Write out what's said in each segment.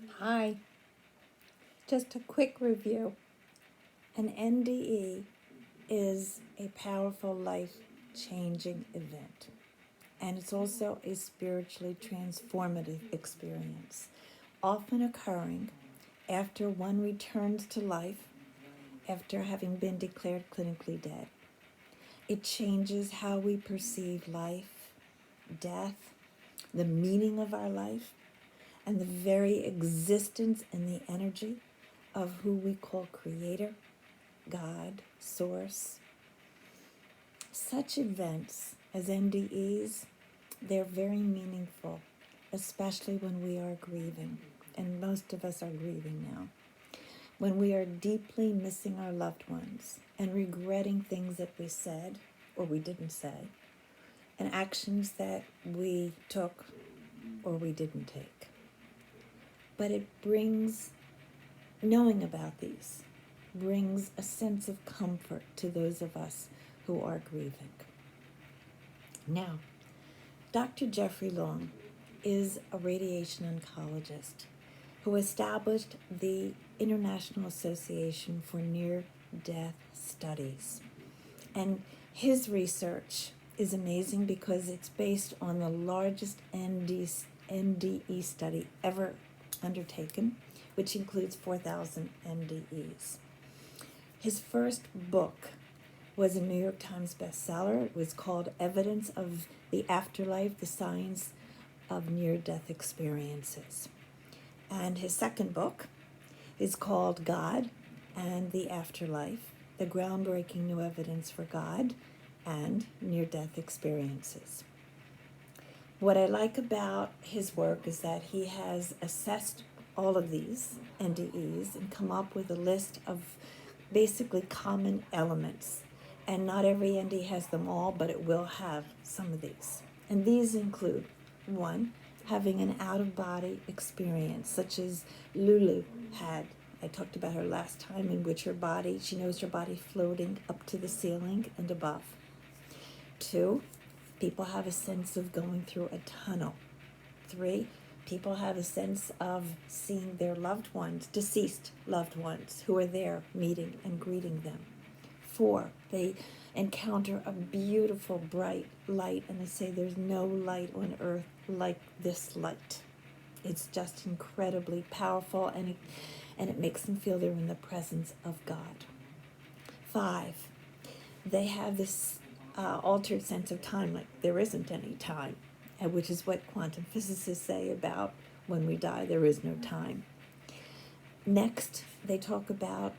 Hi, just a quick review. An NDE is a powerful life-changing event, and it's also a spiritually transformative experience, often occurring after one returns to life after having been declared clinically dead. It changes how we perceive life, death, the meaning of our life, and the very existence and the energy of who we call Creator, God, Source. Such events as NDEs, they're very meaningful, especially when we are grieving, and most of us are grieving now. When we are deeply missing our loved ones and regretting things that we said or we didn't say, and actions that we took or we didn't take. But it brings, knowing about these, brings a sense of comfort to those of us who are grieving. Now, Dr. Jeffrey Long is a radiation oncologist who established the International Association for Near-Death Studies. And his research is amazing because it's based on the largest NDE study ever undertaken, which includes 4,000 NDEs. His first book was a New York Times bestseller. It was called Evidence of the Afterlife, the Science of Near-Death Experiences. And his second book is called God and the Afterlife, the Groundbreaking New Evidence for God and Near-Death Experiences. What I like about his work is that he has assessed all of these NDEs and come up with a list of basically common elements. And not every NDE has them all, but it will have some of these. And these include, 1, having an out-of-body experience, such as Lulu had. I talked about her last time, in which she knows her body floating up to the ceiling and above. 2, people have a sense of going through a tunnel. 3, people have a sense of seeing their loved ones, deceased loved ones, who are there meeting and greeting them. 4, they encounter a beautiful, bright light, and they say there's no light on earth like this light. It's just incredibly powerful, and it makes them feel they're in the presence of God. 5, they have this altered sense of time, like there isn't any time, which is what quantum physicists say about when we die, there is no time. Next, they talk about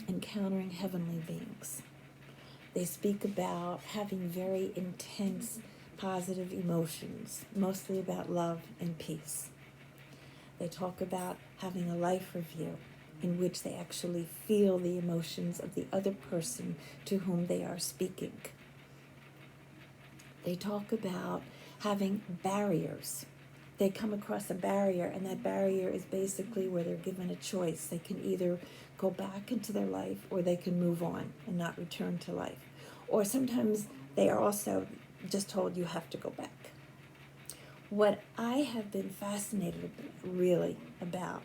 encountering heavenly beings. They speak about having very intense, positive emotions, mostly about love and peace. They talk about having a life review in which they actually feel the emotions of the other person to whom they are speaking. They talk about having barriers. They come across a barrier, and that barrier is basically where they're given a choice. They can either go back into their life, or they can move on and not return to life. Or sometimes they are also just told you have to go back. What I have been fascinated really about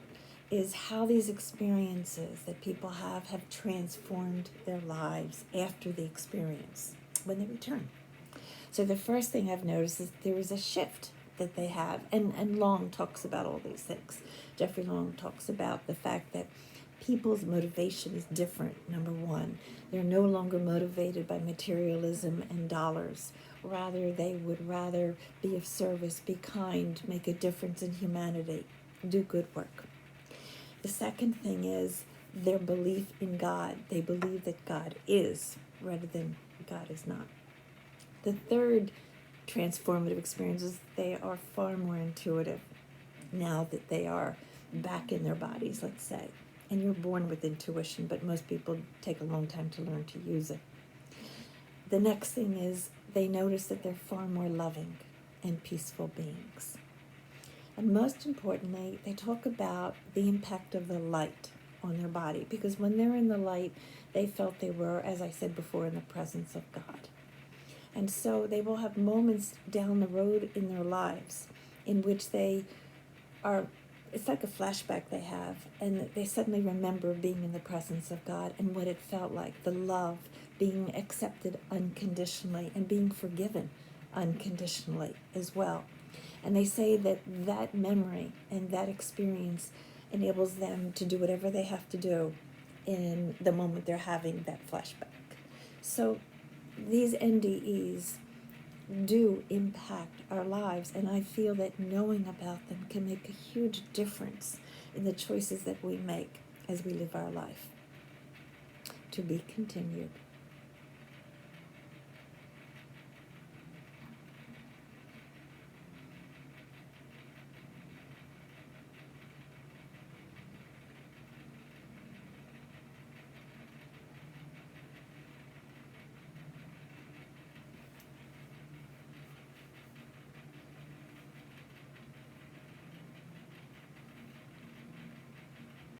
is how these experiences that people have transformed their lives after the experience when they return. So the first thing I've noticed is there is a shift that they have, and Long talks about all these things. Jeffrey Long talks about the fact that people's motivation is different. Number one, they're no longer motivated by materialism and dollars. Rather, they would rather be of service, be kind, make a difference in humanity, do good work. The second thing is their belief in God. They believe that God is, rather than God is not. The third transformative experience is they are far more intuitive now that they are back in their bodies, let's say. And you're born with intuition, but most people take a long time to learn to use it. The next thing is they notice that they're far more loving and peaceful beings. And most importantly, they talk about the impact of the light on their body, because when they're in the light, they felt they were, as I said before, in the presence of God. And so they will have moments down the road in their lives in which they are it's like a flashback they have, and they suddenly remember being in the presence of God and what it felt like, the love, being accepted unconditionally and being forgiven unconditionally as well. And they say that that memory and that experience enables them to do whatever they have to do in the moment they're having that flashback. So these NDEs do impact our lives, and I feel that knowing about them can make a huge difference in the choices that we make as we live our life. To be continued.